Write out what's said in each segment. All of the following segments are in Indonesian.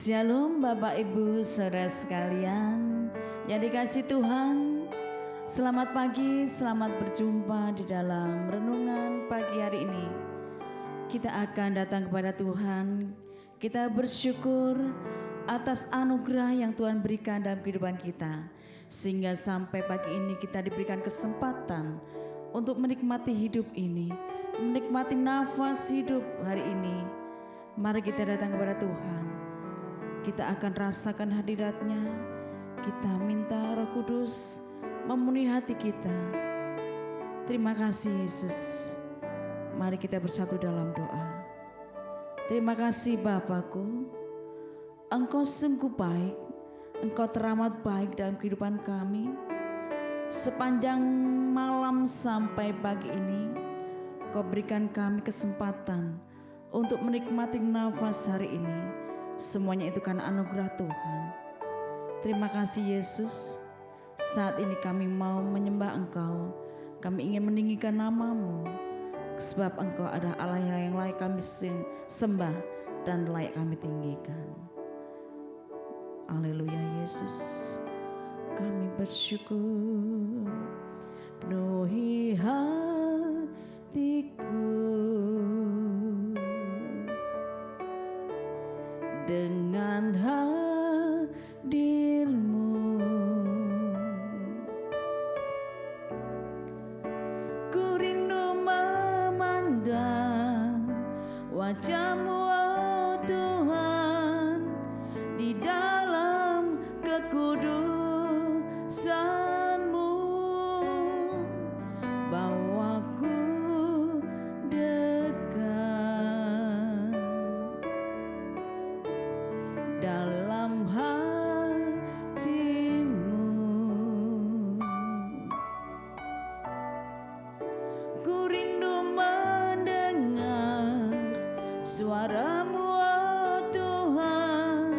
Shalom Bapak Ibu Saudara sekalian yang dikasihi Tuhan. Selamat pagi, selamat berjumpa di dalam renungan pagi hari ini. Kita akan datang kepada Tuhan. Kita bersyukur atas anugerah yang Tuhan berikan dalam kehidupan kita, sehingga sampai pagi ini kita diberikan kesempatan untuk menikmati hidup ini, menikmati nafas hidup hari ini. Mari kita datang kepada Tuhan. Kita akan rasakan hadirat-Nya. Kita minta Roh Kudus memenuhi hati kita. Terima kasih Yesus. Mari kita bersatu dalam doa. Terima kasih Bapakku, Engkau sungguh baik, Engkau teramat baik dalam kehidupan kami. Sepanjang malam sampai pagi ini, Kau berikan kami kesempatan untuk menikmati nafas hari ini. Semuanya itu karena anugerah Tuhan. Terima kasih Yesus. Saat ini kami mau menyembah Engkau. Kami ingin meninggikan nama-Mu, sebab Engkau adalah Allah yang layak kami sembah dan layak kami tinggikan. Haleluya Yesus. Kami bersyukur. Penuhi hatiku dengan hadir-Mu. Ku rindu memandang wajah-Mu, oh Tuhan, di dalam kekudusan-Mu. Bawaku dekat dalam hati-Mu. Ku rindu mendengar suara-Mu, oh Tuhan,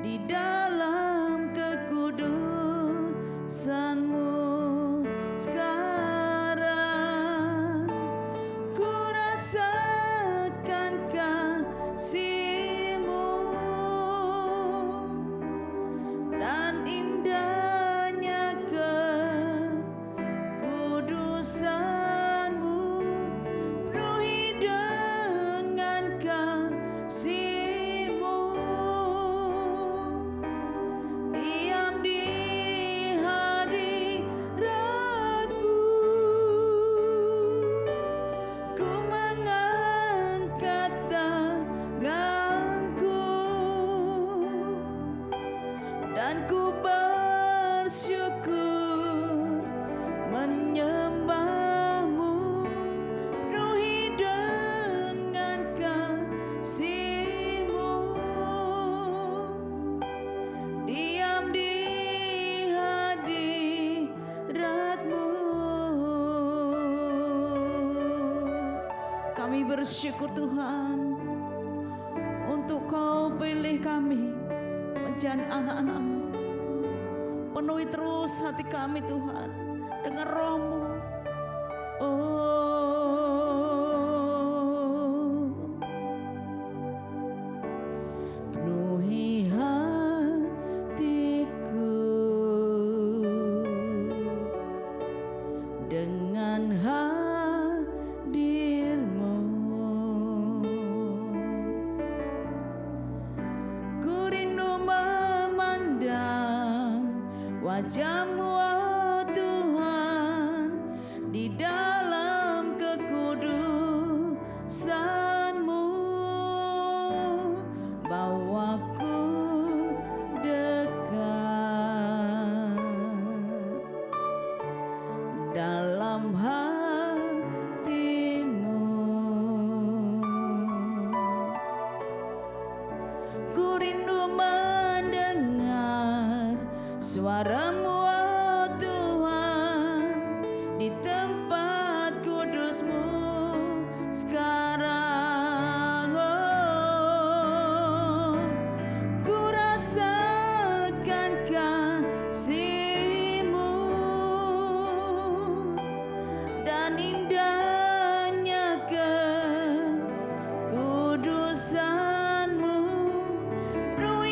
di dalam kekudusan-Mu. Sekarang ku rasakan kasih-Mu dan indahnya kekudusan-Mu. Penuhi dengan kasih-Mu, diam di hadirat-Mu. Ku mengangkat tanganku dan ku bersyukur menyembah-Mu. Penuhi dengan kasih-Mu, diam di hadirat-Mu. Kami bersyukur Tuhan untuk Kau pilih kami menjadi anak-anak-Mu. Penuhi terus hati kami Tuhan dengan Roh-Mu. Oh, penuhi hatiku dengan hadir-Mu. Ku rindu memandang wajah-Mu, oh Tuhan, di dalam kekudusan-Mu. Bawaku dekat dalam hati-Mu. Ku rindu mendengar suara-Mu, oh Tuhan, di tempat kudus-Mu sekarang. Oh, ku rasakan kasih-Mu dan indahnya kekudusan-Mu. Penuhi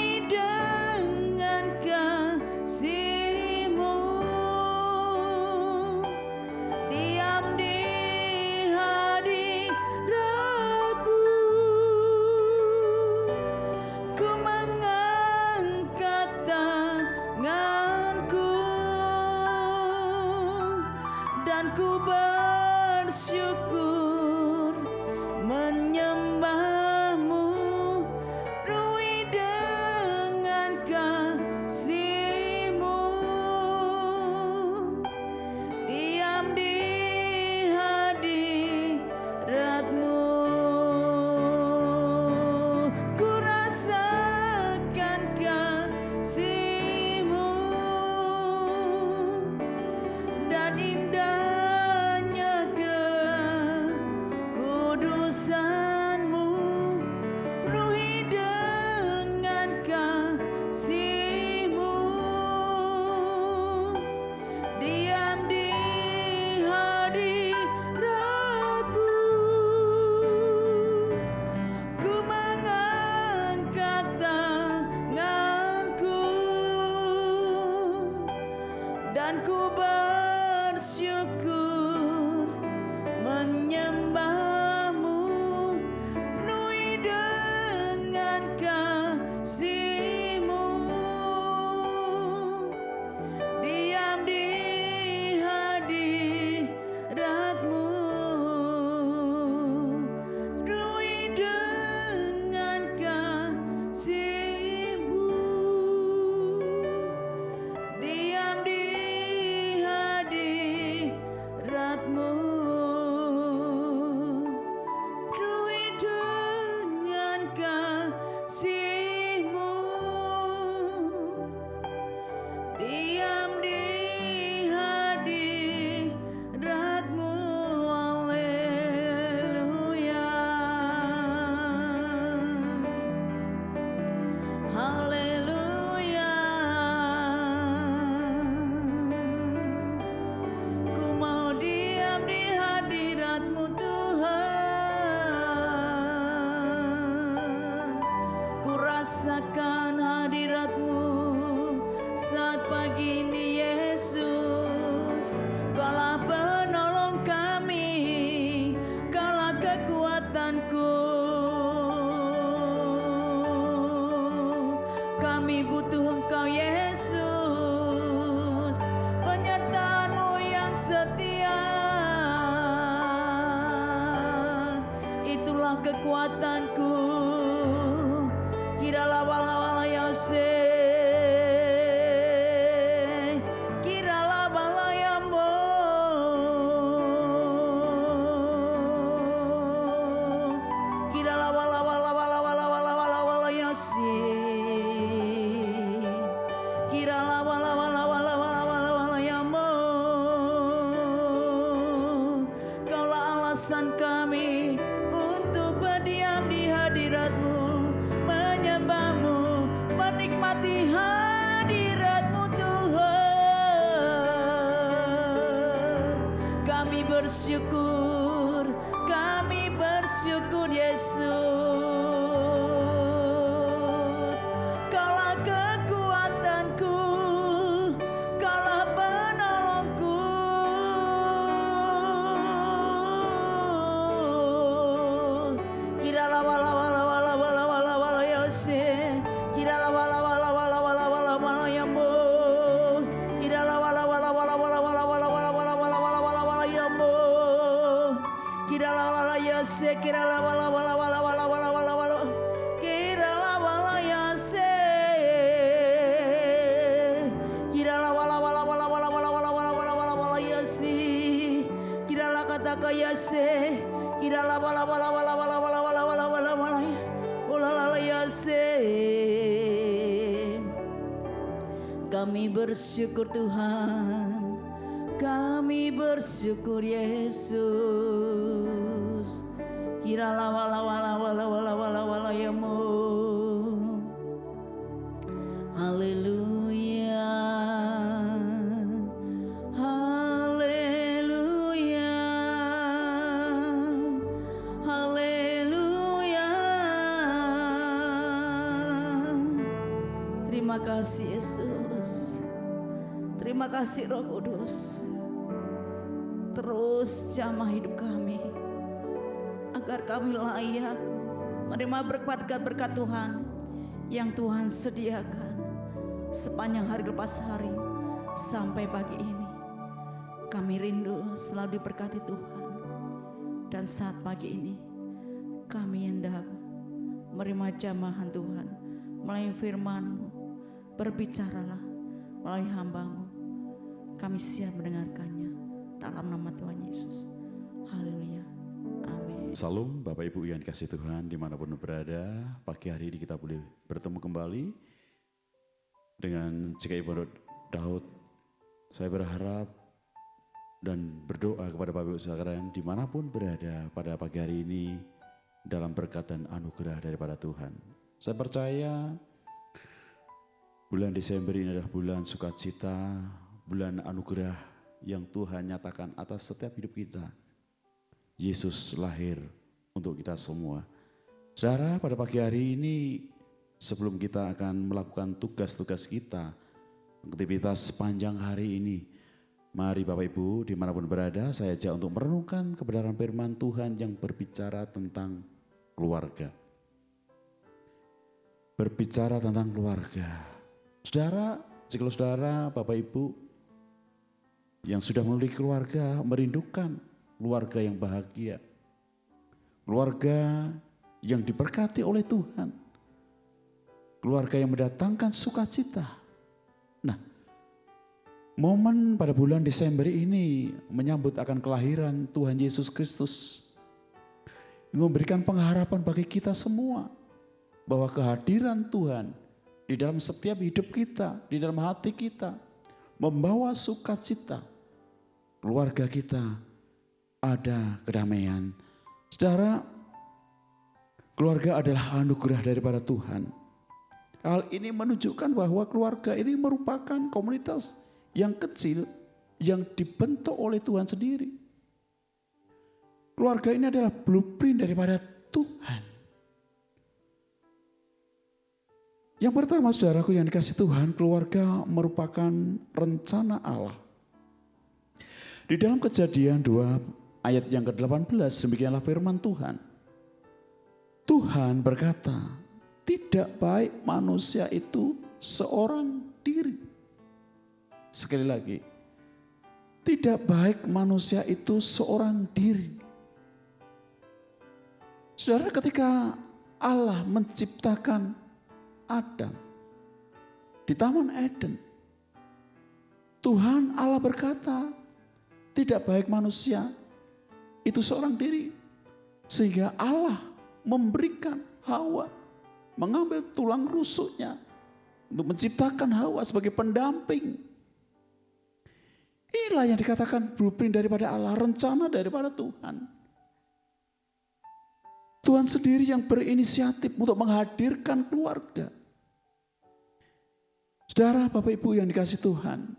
Dan ku bersyukur menyembahmu, penuhi dengan kasih-Mu. Diam di hadirat-Mu, penuhi dengan kasih-Mu. Diam di hadirat-Mu, penuhi dengan kasih-Mu. Diam di hadirat-Mu, haleluya, haleluya. Ku mau diam di hadirat-Mu Tuhan. Ku rasakan hadirat-Mu saat pagi ini Yesus. Kaulah penolong kami, Kaulah kekuatanku. Kami butuh Engkau Yesus, penyertaan-Mu yang setia. Itulah kekuatanku. Kiralah wala-wala Yose, kiralah balayambo, kiralah wala-wala Yose, kiralah wala yambo. Kaulah alasan kami untuk berdiam di hadirat-Mu, menyembah-Mu, menikmati hadirat-Mu Tuhan. Kami bersyukur Yesus. Kaulah kekuatanku, Kaulah penolongku. Kiralah wala Yose, kiralah wala yambo, kiralah wala yambo, kiralah wala Yose, kiralah wala kiralah wala Yose, kiralah wala Yose, kiralah kata Yose, kiralah wala Yose. Kami bersyukur Tuhan, kami bersyukur Yesus. Kiralah wala yamu, haleluya, haleluya, haleluya. Terima kasih Yesus, terima kasih Roh Kudus. Terus jamah hidup kami, agar kami layak menerima berkat-berkat Tuhan yang Tuhan sediakan sepanjang hari lepas hari sampai pagi ini. Kami rindu selalu diberkati Tuhan. Dan saat pagi ini kami hendak menerima jamahan Tuhan melalui firman-Mu. Berbicaralah melalui hamba-Mu. Kami siap mendengarkannya dalam nama Tuhan Yesus. Haleluya. Amin. Salam Bapak Ibu yang dikasih Tuhan dimanapun berada. Pagi hari ini kita boleh bertemu kembali dengan GKI Daud. Saya berharap dan berdoa kepada Bapak Ibu sekalian dimanapun berada pada pagi hari ini dalam berkat dan anugerah daripada Tuhan. Saya percaya bulan Desember ini adalah bulan sukacita, bulan anugerah yang Tuhan nyatakan atas setiap hidup kita. Yesus lahir untuk kita semua. Saudara, pada pagi hari ini sebelum kita akan melakukan tugas-tugas kita, aktivitas sepanjang hari ini, Mari Bapak Ibu dimanapun berada, saya ajak untuk merenungkan kebenaran firman Tuhan yang berbicara tentang keluarga. Berbicara tentang keluarga. Saudara, jika saudara, Bapak Ibu yang sudah memiliki keluarga, merindukan keluarga yang bahagia. Keluarga yang diberkati oleh Tuhan. Keluarga yang mendatangkan sukacita. Nah, momen pada bulan Desember ini menyambut akan kelahiran Tuhan Yesus Kristus. Memberikan pengharapan bagi kita semua bahwa kehadiran Tuhan di dalam setiap hidup kita, di dalam hati kita, membawa sukacita. Keluarga kita ada kedamaian. Saudara, keluarga adalah anugerah daripada Tuhan. Hal ini menunjukkan bahwa keluarga ini merupakan komunitas yang kecil yang dibentuk oleh Tuhan sendiri. Keluarga ini adalah blueprint daripada Tuhan. Yang pertama saudaraku yang dikasih Tuhan, keluarga merupakan rencana Allah. Di dalam Kejadian 2 ayat yang ke-18 demikianlah firman Tuhan. Tuhan berkata, tidak baik manusia itu seorang diri. Sekali lagi, tidak baik manusia itu seorang diri. Saudara, ketika Allah menciptakan Adam di Taman Eden, Tuhan Allah berkata, tidak baik manusia itu seorang diri. Sehingga Allah memberikan Hawa, mengambil tulang rusuknya untuk menciptakan Hawa sebagai pendamping. Inilah yang dikatakan blueprint daripada Allah, rencana daripada Tuhan. Tuhan sendiri yang berinisiatif untuk menghadirkan keluarga. Saudara, Bapak Ibu yang dikasih Tuhan.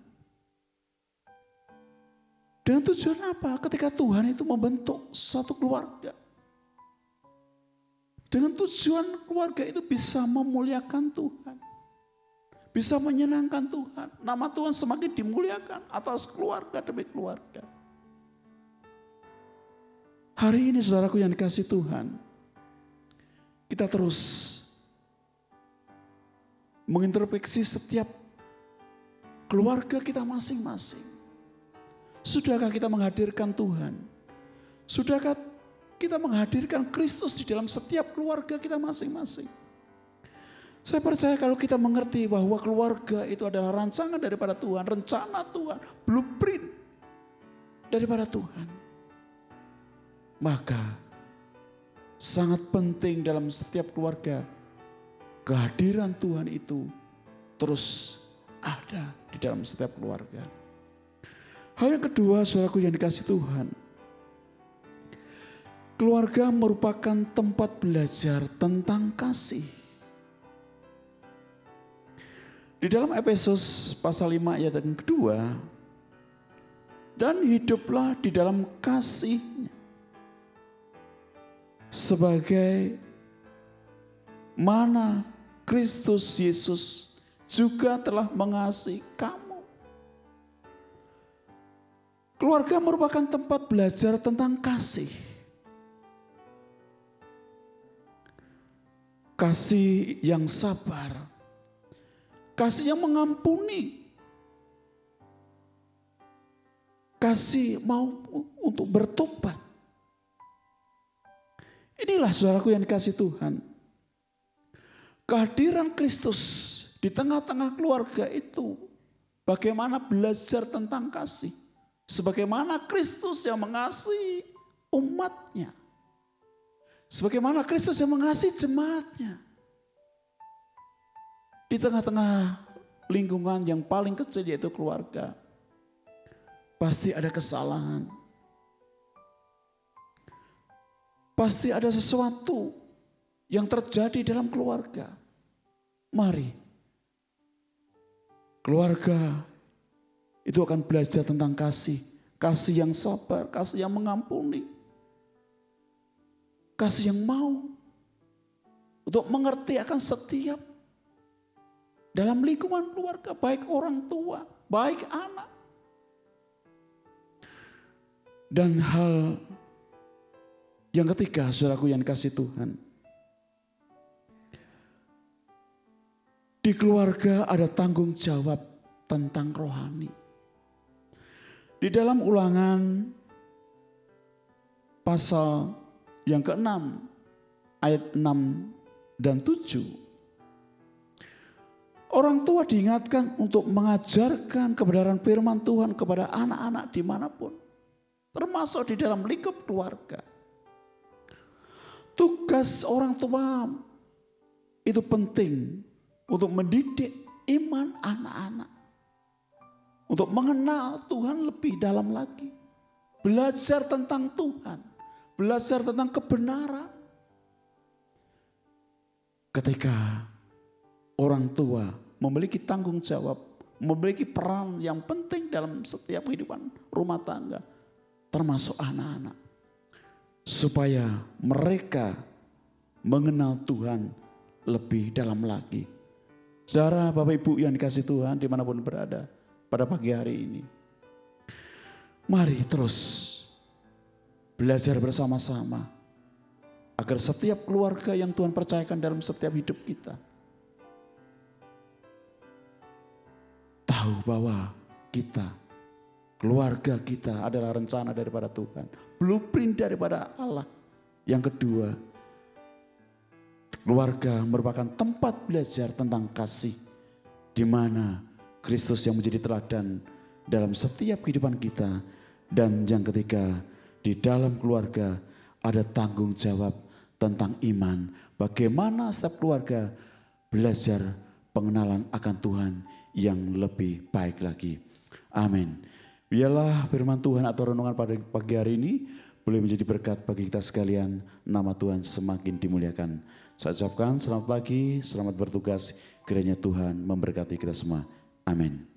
Dengan tujuan apa? Ketika Tuhan itu membentuk satu keluarga. Dengan tujuan keluarga itu bisa memuliakan Tuhan. Bisa menyenangkan Tuhan. Nama Tuhan semakin dimuliakan atas keluarga demi keluarga. Hari ini saudaraku yang dikasih Tuhan, kita terus mengintrospeksi setiap keluarga kita masing-masing. Sudahkah kita menghadirkan Tuhan? Sudahkah kita menghadirkan Kristus di dalam setiap keluarga kita masing-masing? Saya percaya kalau kita mengerti bahwa keluarga itu adalah rancangan daripada Tuhan, rencana Tuhan, blueprint daripada Tuhan. Maka sangat penting dalam setiap keluarga kehadiran Tuhan itu terus ada di dalam setiap keluarga. Hal yang kedua, saudaraku yang dikasih Tuhan, keluarga merupakan tempat belajar tentang kasih. Di dalam Efesus pasal 5 ayat yang kedua, dan hiduplah di dalam kasih-Nya, sebagai mana Kristus Yesus juga telah mengasihi kamu. Keluarga merupakan tempat belajar tentang kasih. Kasih yang sabar. Kasih yang mengampuni. Kasih mau untuk bertobat. Inilah saudaraku yang dikasih Tuhan. Kehadiran Kristus di tengah-tengah keluarga itu bagaimana belajar tentang kasih. Sebagaimana Kristus yang mengasihi umatnya. Sebagaimana Kristus yang mengasihi jemaatnya. Di tengah-tengah lingkungan yang paling kecil yaitu keluarga. Pasti ada kesalahan. Pasti ada sesuatu yang terjadi dalam keluarga. Mari. Keluarga itu akan belajar tentang kasih. Kasih yang sabar, kasih yang mengampuni. Kasih yang mau untuk mengerti akan setiap dalam lingkungan keluarga, baik orang tua, baik anak. Dan hal yang ketiga, saudaraku yang dikasihi Tuhan, di keluarga ada tanggung jawab tentang rohani. Di dalam Ulangan pasal yang ke-6 ayat 6 dan 7, orang tua diingatkan untuk mengajarkan kebenaran firman Tuhan kepada anak-anak dimanapun, termasuk di dalam lingkup keluarga. Tugas orang tua itu penting untuk mendidik iman anak-anak, untuk mengenal Tuhan lebih dalam lagi, belajar tentang Tuhan, belajar tentang kebenaran. Ketika orang tua memiliki tanggung jawab, memiliki peran yang penting dalam setiap kehidupan rumah tangga, termasuk anak-anak, supaya mereka mengenal Tuhan lebih dalam lagi. Saudara, Bapak Ibu yang dikasihi Tuhan dimanapun berada pada pagi hari ini, mari terus belajar bersama-sama agar setiap keluarga yang Tuhan percayakan dalam setiap hidup kita tahu bahwa kita, keluarga kita adalah rencana daripada Tuhan, blueprint daripada Allah. Yang kedua, keluarga merupakan tempat belajar tentang kasih, di mana Kristus yang menjadi teladan dalam setiap kehidupan kita. Dan yang ketiga, di dalam keluarga ada tanggung jawab tentang iman. Bagaimana setiap keluarga belajar pengenalan akan Tuhan yang lebih baik lagi. Amin. Biarlah firman Tuhan atau renungan pada pagi hari ini boleh menjadi berkat bagi kita sekalian. Nama Tuhan semakin dimuliakan. Saya ucapkan selamat pagi, selamat bertugas. Kiranya Tuhan memberkati kita semua. Amin.